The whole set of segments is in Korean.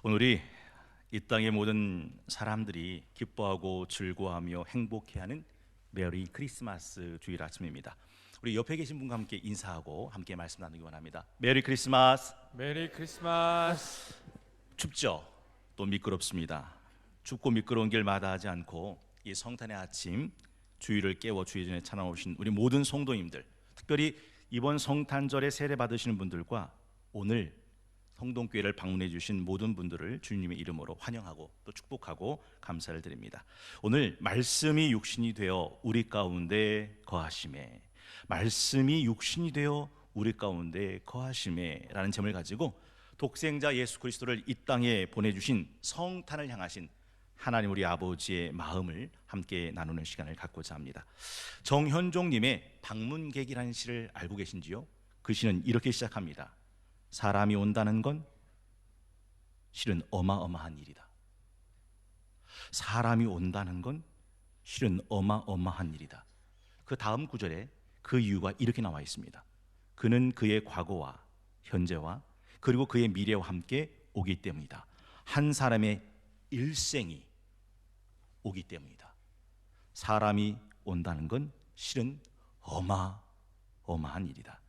오늘이 이 땅의 모든 사람들이 기뻐하고 즐거워하며 행복해하는 메리 크리스마스 주일 아침입니다. 우리 옆에 계신 분과 함께 인사하고 함께 말씀 나누기 원합니다. 메리 크리스마스. 메리 크리스마스. 춥죠? 또 미끄럽습니다. 춥고 미끄러운 길 마다하지 않고 이 성탄의 아침 주일을 깨워 주의 전에 찾아오신 우리 모든 성도님들, 특별히 이번 성탄절에 세례 받으시는 분들과 오늘 성동교회를 방문해 주신 모든 분들을 주님의 이름으로 환영하고 또 축복하고 감사를 드립니다. 오늘 말씀이 육신이 되어 우리 가운데 거하심에, 말씀이 육신이 되어 우리 가운데 거하심에 라는 제목을 가지고 독생자 예수 그리스도를 이 땅에 보내주신 성탄을 향하신 하나님 우리 아버지의 마음을 함께 나누는 시간을 갖고자 합니다. 정현종님의 방문객이라는 시를 알고 계신지요? 그 시는 이렇게 시작합니다. 사람이 온다는 건 실은 어마어마한 일이다. 사람이 온다는 건 실은 어마어마한 일이다. 그 다음 구절에 그 이유가 이렇게 나와 있습니다. 그는 그의 과거와 현재와 그리고 그의 미래와 함께 오기 때문이다. 한 사람의 일생이 오기 때문이다. 사람이 온다는 건 실은 어마어마한 일이다.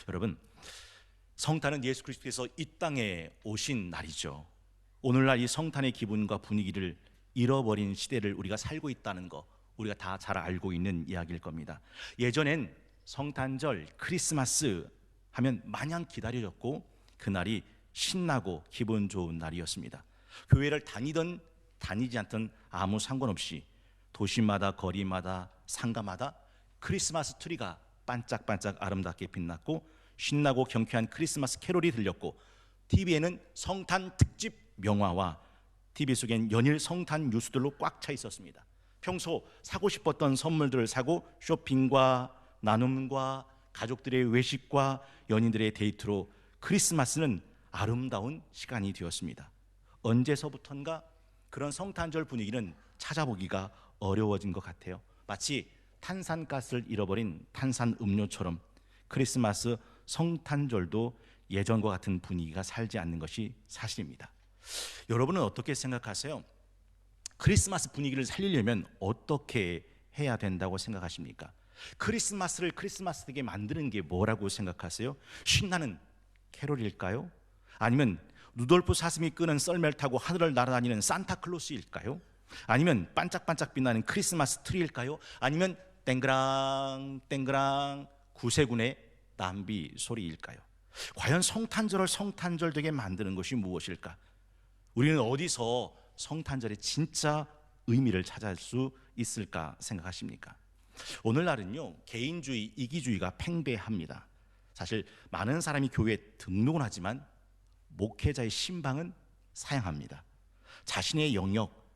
여러분, 성탄은 예수 그리스도께서 이 땅에 오신 날이죠. 오늘날 이 성탄의 기분과 분위기를 잃어버린 시대를 우리가 살고 있다는 거 우리가 다 잘 알고 있는 이야기일 겁니다. 예전엔 성탄절, 크리스마스 하면 마냥 기다려졌고 그날이 신나고 기분 좋은 날이었습니다. 교회를 다니든 다니지 않든 아무 상관없이 도시마다 거리마다 상가마다 크리스마스 트리가 반짝반짝 아름답게 빛났고 신나고 경쾌한 크리스마스 캐롤이 들렸고 TV에는 성탄 특집 명화와 TV 속엔 연일 성탄 뉴스들로 꽉 차 있었습니다. 평소 사고 싶었던 선물들을 사고 쇼핑과 나눔과 가족들의 외식과 연인들의 데이트로 크리스마스는 아름다운 시간이 되었습니다. 언제서부턴가 그런 성탄절 분위기는 찾아보기가 어려워진 것 같아요. 마치 탄산가스를 잃어버린 탄산 음료처럼 크리스마스 성탄절도 예전과 같은 분위기가 살지 않는 것이 사실입니다. 여러분은 어떻게 생각하세요? 크리스마스 분위기를 살리려면 어떻게 해야 된다고 생각하십니까? 크리스마스를 크리스마스되게 만드는 게 뭐라고 생각하세요? 신나는 캐롤일까요? 아니면 루돌프 사슴이 끄는 썰매를 타고 하늘을 날아다니는 산타클로스일까요? 아니면 반짝반짝 빛나는 크리스마스 트리일까요? 아니면 땡그랑 땡그랑 구세군의 남비 소리일까요? 과연 성탄절을 성탄절되게 만드는 것이 무엇일까? 우리는 어디서 성탄절의 진짜 의미를 찾을 수 있을까 생각하십니까? 오늘날은요, 개인주의, 이기주의가 팽배합니다. 사실 많은 사람이 교회에 등록은 하지만 목회자의 신방은 사양합니다. 자신의 영역,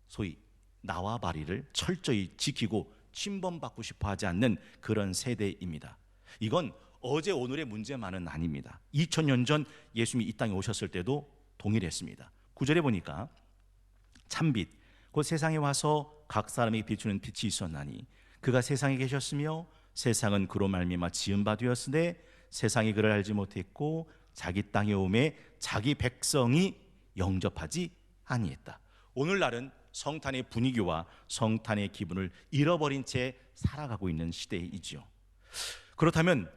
소위 나와 바리를 철저히 지키고 침범받고 싶어 하지 않는 그런 세대입니다. 이건 어제 오늘의 문제만은 아닙니다. 2000년 전 예수님이 이 땅에 오셨을 때도 동일했습니다. 9절에 보니까 참빛 곧 세상에 와서 각 사람에게 비추는 빛이 있었나니 그가 세상에 계셨으며 세상은 그로 말미암아 지은 바 되었으되 세상이 그를 알지 못했고 자기 땅에 오매 자기 백성이 영접하지 아니했다. 오늘날은 성탄의 분위기와 성탄의 기분을 잃어버린 채 살아가고 있는 시대이지요. 그렇다면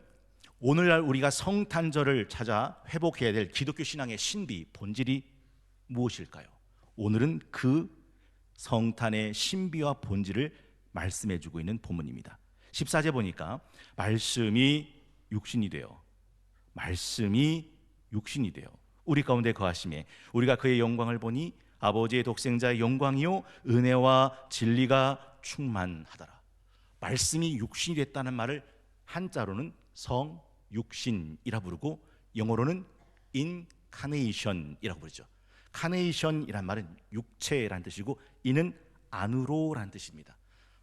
오늘날 우리가 성탄절을 찾아 회복해야 될 기독교 신앙의 신비, 본질이 무엇일까요? 오늘은 그 성탄의 신비와 본질을 말씀해주고 있는 본문입니다. 14절 보니까 말씀이 육신이 되어 우리 가운데 거하심에 우리가 그의 영광을 보니 아버지의 독생자의 영광이요 은혜와 진리가 충만하더라. 말씀이 육신이 됐다는 말을 한자로는 성육신이라 부르고 영어로는 인카네이션이라고 부르죠. 카네이션이란 말은 육체란 뜻이고 이는 안으로란 뜻입니다.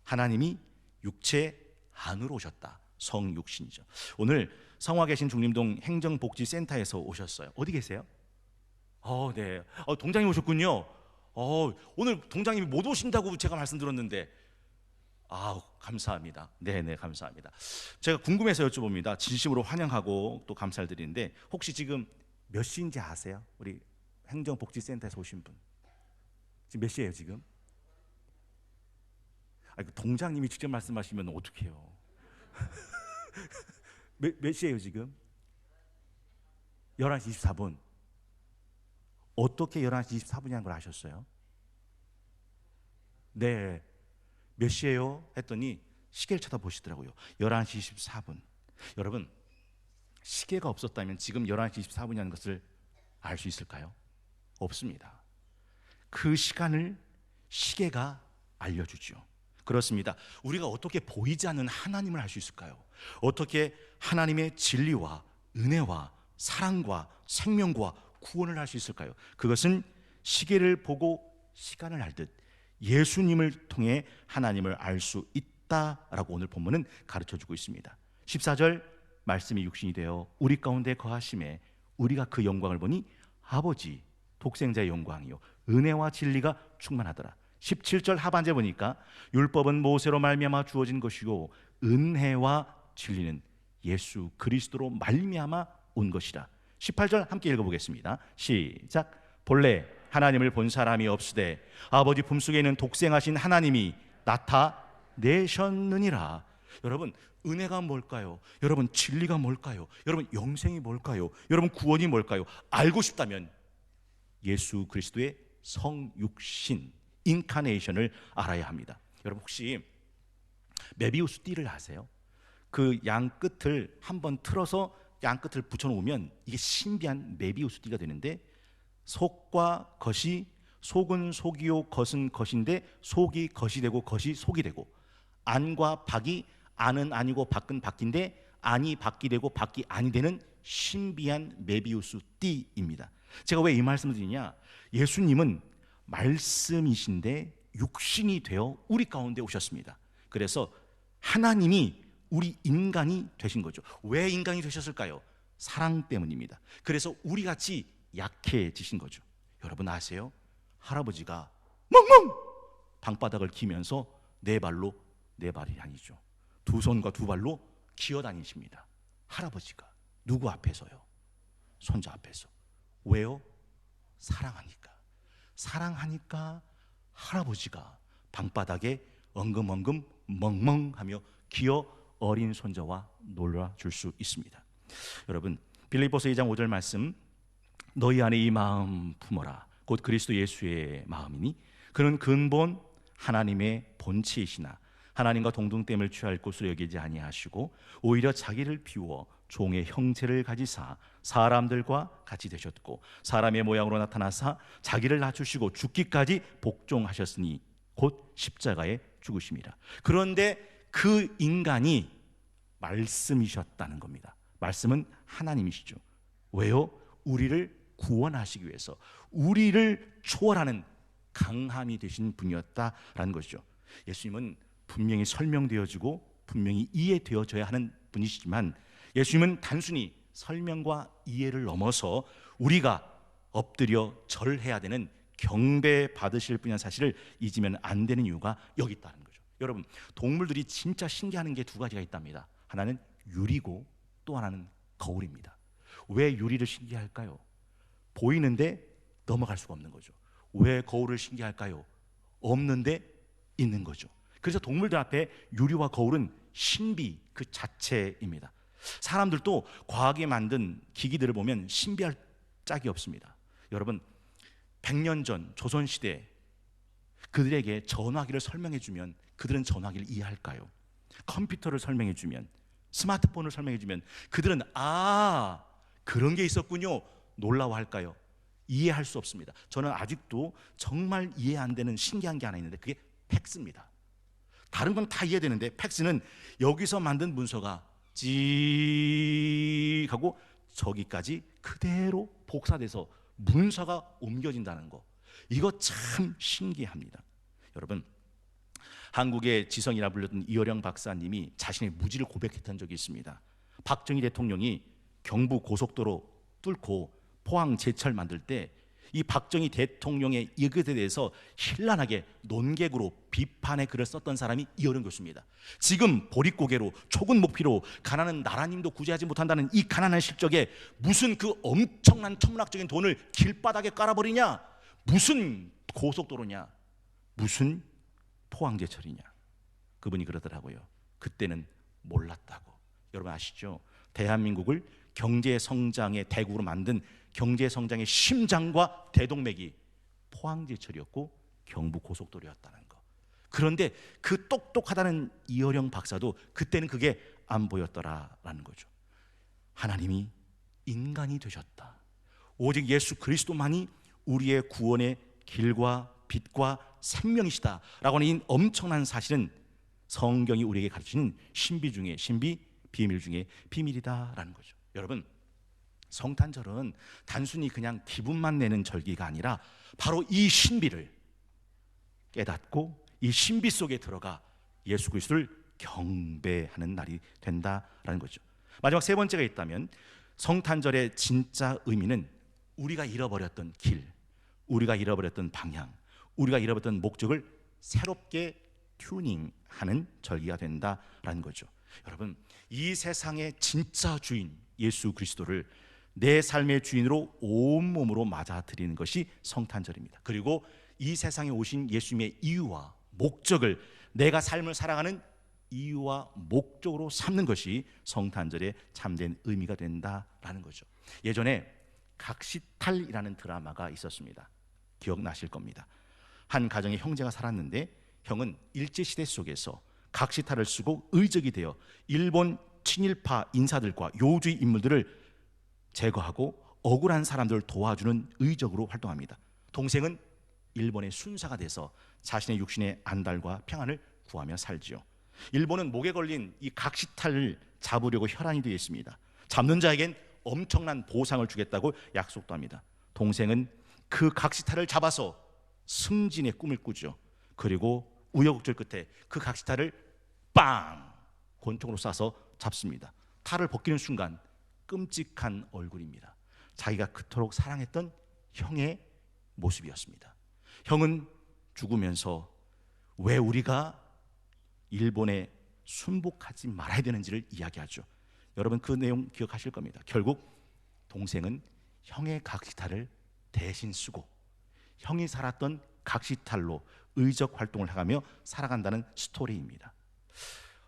하나님이 육체 안으로 오셨다. 성육신이죠. 오늘 성화 계신 중림동 행정복지센터에서 오셨어요. 어디 계세요? 네. 동장님 오셨군요. 오늘 동장님이 못 오신다고 제가 말씀드렸는데 감사합니다. 네네, 감사합니다. 제가 궁금해서 여쭤봅니다. 진심으로 환영하고 또 감사를 드리는데 혹시 지금 몇 시인지 아세요? 우리 행정복지센터에서 오신 분. 지금 몇 시예요 지금? 동장님이 직접 말씀하시면 어떡해요. 몇 시예요 지금? 11시 24분. 어떻게 11시 24분이라는 걸 아셨어요? 네. 몇 시예요? 했더니 시계를 쳐다보시더라고요. 11시 24분. 여러분, 시계가 없었다면 지금 11시 24분이라는 것을 알 수 있을까요? 없습니다. 그 시간을 시계가 알려주죠. 그렇습니다. 우리가 어떻게 보이지 않는 하나님을 알 수 있을까요? 어떻게 하나님의 진리와 은혜와 사랑과 생명과 구원을 알 수 있을까요? 그것은 시계를 보고 시간을 알듯 예수님을 통해 하나님을 알 수 있다라고 오늘 본문은 가르쳐주고 있습니다. 14절 말씀이 육신이 되어 우리 가운데 거하심에 우리가 그 영광을 보니 아버지 독생자의 영광이요 은혜와 진리가 충만하더라. 17절 하반절 보니까 율법은 모세로 말미암아 주어진 것이고 은혜와 진리는 예수 그리스도로 말미암아 온 것이라. 18절 함께 읽어보겠습니다. 시작. 본래 하나님을 본 사람이 없으되 아버지 품속에 있는 독생하신 하나님이 나타내셨느니라. 여러분, 은혜가 뭘까요? 여러분, 진리가 뭘까요? 여러분, 영생이 뭘까요? 여러분, 구원이 뭘까요? 알고 싶다면 예수 그리스도의 성육신 인카네이션을 알아야 합니다. 여러분, 혹시 메비우스 띠를 아세요? 그 양 끝을 한번 틀어서 양 끝을 붙여놓으면 이게 신비한 메비우스 띠가 되는데, 속과 겉이, 속은 속이요 겉은 겉인데 속이 겉이 되고 겉이 속이 되고, 안과 밖이 안은 아니고 밖은 밖인데 안이 밖이 되고 밖이 안이 되는 신비한 메비우스 띠입니다. 제가 왜 이 말씀을 드리냐? 예수님은 말씀이신데 육신이 되어 우리 가운데 오셨습니다. 그래서 하나님이 우리 인간이 되신 거죠. 왜 인간이 되셨을까요? 사랑 때문입니다. 그래서 우리 같이 약해지신 거죠. 여러분 아세요? 할아버지가 멍멍 방바닥을 기면서 네 발로, 네 발이 아니죠, 두 손과 두 발로 기어 다니십니다. 할아버지가 누구 앞에서요? 손자 앞에서. 왜요? 사랑하니까. 사랑하니까 할아버지가 방바닥에 엉금엉금 멍멍하며 기어 어린 손자와 놀아줄 수 있습니다. 여러분, 빌립보서 2장 5절 말씀, 너희 안에 이 마음 품어라 곧 그리스도 예수의 마음이니 그는 근본 하나님의 본체이시나 하나님과 동등됨을 취할 것으로 여기지 아니하시고 오히려 자기를 비워 종의 형체를 가지사 사람들과 같이 되셨고 사람의 모양으로 나타나사 자기를 낮추시고 죽기까지 복종하셨으니 곧 십자가에 죽으심이라. 그런데 그 인간이 말씀이셨다는 겁니다. 말씀은 하나님이시죠. 왜요? 우리를 구원하시기 위해서 우리를 초월하는 강함이 되신 분이었다라는 것이죠. 예수님은 분명히 설명되어지고 분명히 이해되어져야 하는 분이시지만 예수님은 단순히 설명과 이해를 넘어서 우리가 엎드려 절해야 되는 경배 받으실 분이라는 사실을 잊으면 안 되는 이유가 여기 있다는 거죠. 여러분, 동물들이 진짜 신기한 게 두 가지가 있답니다. 하나는 유리고 또 하나는 거울입니다. 왜 유리를 신기할까요? 보이는데 넘어갈 수가 없는 거죠. 왜 거울을 신기할까요? 없는데 있는 거죠. 그래서 동물들 앞에 유리와 거울은 신비 그 자체입니다. 사람들도 과학이 만든 기기들을 보면 신비할 짝이 없습니다. 여러분, 100년 전 조선시대 그들에게 전화기를 설명해주면 그들은 전화기를 이해할까요? 컴퓨터를 설명해주면, 스마트폰을 설명해주면 그들은 아, 그런 게 있었군요 놀라워할까요? 이해할 수 없습니다. 저는 아직도 정말 이해 안 되는 신기한 게 하나 있는데 그게 팩스입니다. 다른 건 다 이해되는데 팩스는 여기서 만든 문서가 찌 하고 저기까지 그대로 복사돼서 문서가 옮겨진다는 거, 이거 참 신기합니다. 여러분, 한국의 지성이라 불렸던 이어령 박사님이 자신의 무지를 고백했던 적이 있습니다. 박정희 대통령이 경부 고속도로 뚫고 포항 제철 만들 때 이 박정희 대통령의 이것에 대해서 현란하게 논객으로 비판의 글을 썼던 사람이 이어른 교수입니다. 지금 보릿고개로 초군 목피로 가난한 나라님도 구제하지 못한다는 이 가난한 실적에 무슨 그 엄청난 천문학적인 돈을 길바닥에 깔아버리냐, 무슨 고속도로냐, 무슨 포항제철이냐. 그분이 그러더라고요. 그때는 몰랐다고. 여러분 아시죠? 대한민국을 경제성장의 대국으로 만든 경제성장의 심장과 대동맥이 포항제철이었고 경부고속도로였다는 거. 그런데 그 똑똑하다는 이어령 박사도 그때는 그게 안 보였더라라는 거죠. 하나님이 인간이 되셨다. 오직 예수 그리스도만이 우리의 구원의 길과 빛과 생명이시다라고 하는 이 엄청난 사실은 성경이 우리에게 가르치는 신비 중에 신비, 비밀 중에 비밀이다라는 거죠. 여러분, 성탄절은 단순히 그냥 기분만 내는 절기가 아니라 바로 이 신비를 깨닫고 이 신비 속에 들어가 예수 그리스도를 경배하는 날이 된다라는 거죠. 마지막 세 번째가 있다면 성탄절의 진짜 의미는 우리가 잃어버렸던 길, 우리가 잃어버렸던 방향, 우리가 잃어버렸던 목적을 새롭게 튜닝하는 절기가 된다라는 거죠. 여러분, 이 세상의 진짜 주인 예수 그리스도를 내 삶의 주인으로 온몸으로 맞아들이는 것이 성탄절입니다. 그리고 이 세상에 오신 예수님의 이유와 목적을 내가 삶을 살아가는 이유와 목적으로 삼는 것이 성탄절의 참된 의미가 된다라는 거죠. 예전에 각시탈이라는 드라마가 있었습니다. 기억나실 겁니다. 한 가정에 형제가 살았는데 형은 일제시대 속에서 각시탈을 쓰고 의적이 되어 일본 친일파 인사들과 요주의 인물들을 제거하고 억울한 사람들을 도와주는 의적으로 활동합니다. 동생은 일본의 순사가 돼서 자신의 육신의 안달과 평안을 구하며 살지요. 일본은 목에 걸린 이 각시탈을 잡으려고 혈안이 되어 있습니다. 잡는 자에겐 엄청난 보상을 주겠다고 약속도 합니다. 동생은 그 각시탈을 잡아서 승진의 꿈을 꾸죠. 그리고 우여곡절 끝에 그 각시탈을 빵! 권총으로 쏴서 잡습니다. 탈을 벗기는 순간 끔찍한 얼굴입니다. 자기가 그토록 사랑했던 형의 모습이었습니다. 형은 죽으면서 왜 우리가 일본에 순복하지 말아야 되는지를 이야기하죠. 여러분 그 내용 기억하실 겁니다. 결국 동생은 형의 각시탈을 대신 쓰고 형이 살았던 각시탈로 의적 활동을 해가며 살아간다는 스토리입니다.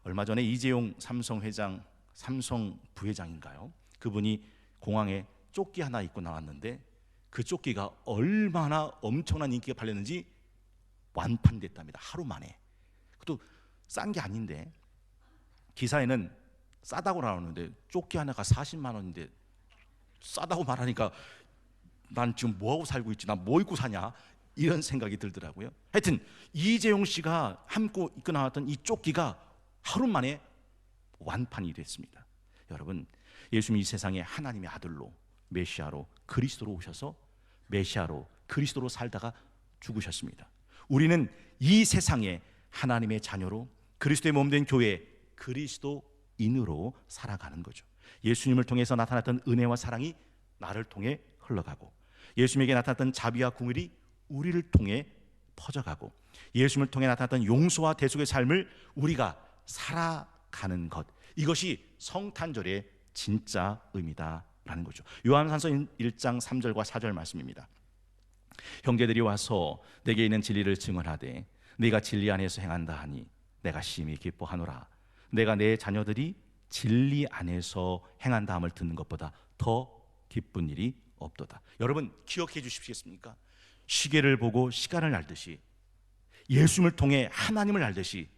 얼마 전에 이재용 삼성 회장, 삼성 부회장인가요? 그분이 공항에 조끼 하나 입고 나왔는데 그 조끼가 얼마나 엄청난 인기가 팔렸는지 완판됐답니다. 하루 만에. 그것도 싼 게 아닌데 기사에는 싸다고 나오는데 조끼 하나가 40만 원인데 싸다고 말하니까 난 지금 뭐하고 살고 있지? 난 뭐 입고 사냐? 이런 생각이 들더라고요. 하여튼 이재용 씨가 함고 입고 나왔던 이 조끼가 하루 만에 완판이 됐습니다. 여러분, 예수님이 이 세상에 하나님의 아들로 메시아로 그리스도로 오셔서 메시아로 그리스도로 살다가 죽으셨습니다. 우리는 이 세상에 하나님의 자녀로 그리스도의 몸된 교회 그리스도인으로 살아가는 거죠. 예수님을 통해서 나타났던 은혜와 사랑이 나를 통해 흘러가고 예수님에게 나타났던 자비와 긍휼이 우리를 통해 퍼져가고 예수님을 통해 나타났던 용서와 대속의 삶을 우리가 살아가는 것, 이것이 성탄절의 진짜 의미다라는 거죠. 요한산서 1장 3절과 4절 말씀입니다. 형제들이 와서 내게 있는 진리를 증언하되 네가 진리 안에서 행한다 하니 내가 심히 기뻐하노라. 내가 내 자녀들이 진리 안에서 행한다 함을 듣는 것보다 더 기쁜 일이 없도다. 여러분 기억해 주시겠습니까? 시계를 보고 시간을 알듯이 예수님을 통해 하나님을 알듯이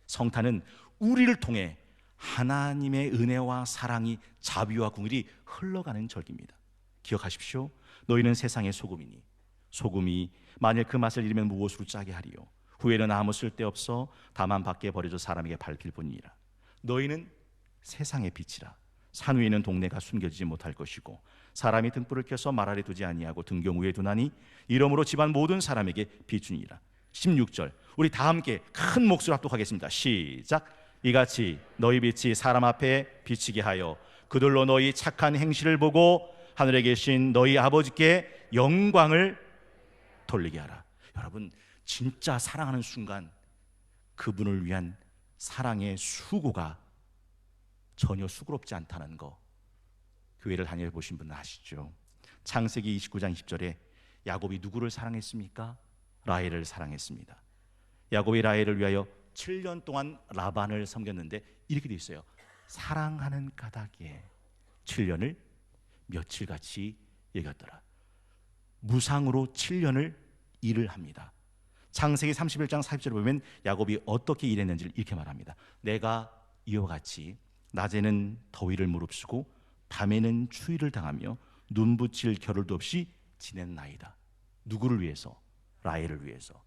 성탄은 우리를 통해 하나님의 은혜와 사랑이 자비와 긍휼이 흘러가는 절기입니다. 기억하십시오. 너희는 세상의 소금이니 소금이 만일 그 맛을 잃으면 무엇으로 짜게 하리요? 후에는 아무 쓸데없어 다만 밖에 버려져 사람에게 밝힐 뿐이니라. 너희는 세상의 빛이라. 산 위에 있는 동네가 숨겨지지 못할 것이고 사람이 등불을 켜서 말 아래 두지 아니하고 등경 위에 두나니 이러므로 집안 모든 사람에게 비추니라. 16절 우리 다 함께 큰 목소리로 합독하겠습니다. 시작. 이같이 너희 빛이 사람 앞에 비치게 하여 그들로 너희 착한 행실을 보고 하늘에 계신 너희 아버지께 영광을 돌리게 하라. 여러분, 진짜 사랑하는 순간 그분을 위한 사랑의 수고가 전혀 수고롭지 않다는 거, 교회를 다녀보신 분은 아시죠? 창세기 29장 20절에 야곱이 누구를 사랑했습니까? 라헬을 사랑했습니다. 야곱이 라헬을 위하여 7년 동안 라반을 섬겼는데 이렇게 돼 있어요. 사랑하는 까닭에 7년을 며칠같이 여겼더라. 무상으로 7년을 일을 합니다. 창세기 31장 40절에 보면 야곱이 어떻게 일했는지를 이렇게 말합니다. 내가 이와 같이 낮에는 더위를 무릅쓰고 밤에는 추위를 당하며 눈 붙일 겨를도 없이 지낸 나이다. 누구를 위해서? 라헬을 위해서.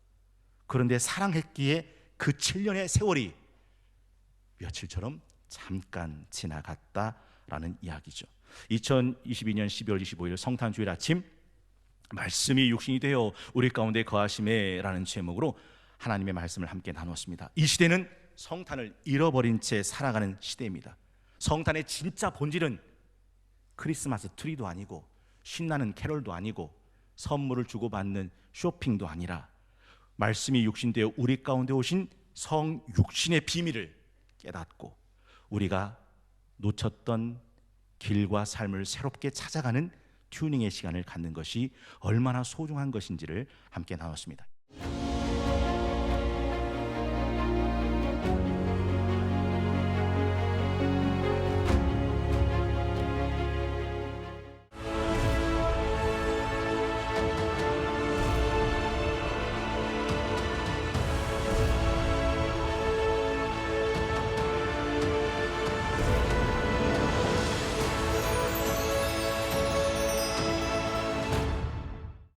그런데 사랑했기에 그 7년의 세월이 며칠처럼 잠깐 지나갔다라는 이야기죠. 2022년 12월 25일 성탄주일 아침, 말씀이 육신이 되어 우리 가운데 거하심에 라는 제목으로 하나님의 말씀을 함께 나눴습니다. 이 시대는 성탄을 잃어버린 채 살아가는 시대입니다. 성탄의 진짜 본질은 크리스마스 트리도 아니고 신나는 캐럴도 아니고 선물을 주고받는 쇼핑도 아니라 말씀이 육신되어 우리 가운데 오신 성육신의 비밀을 깨닫고 우리가 놓쳤던 길과 삶을 새롭게 찾아가는 튜닝의 시간을 갖는 것이 얼마나 소중한 것인지를 함께 나눴습니다.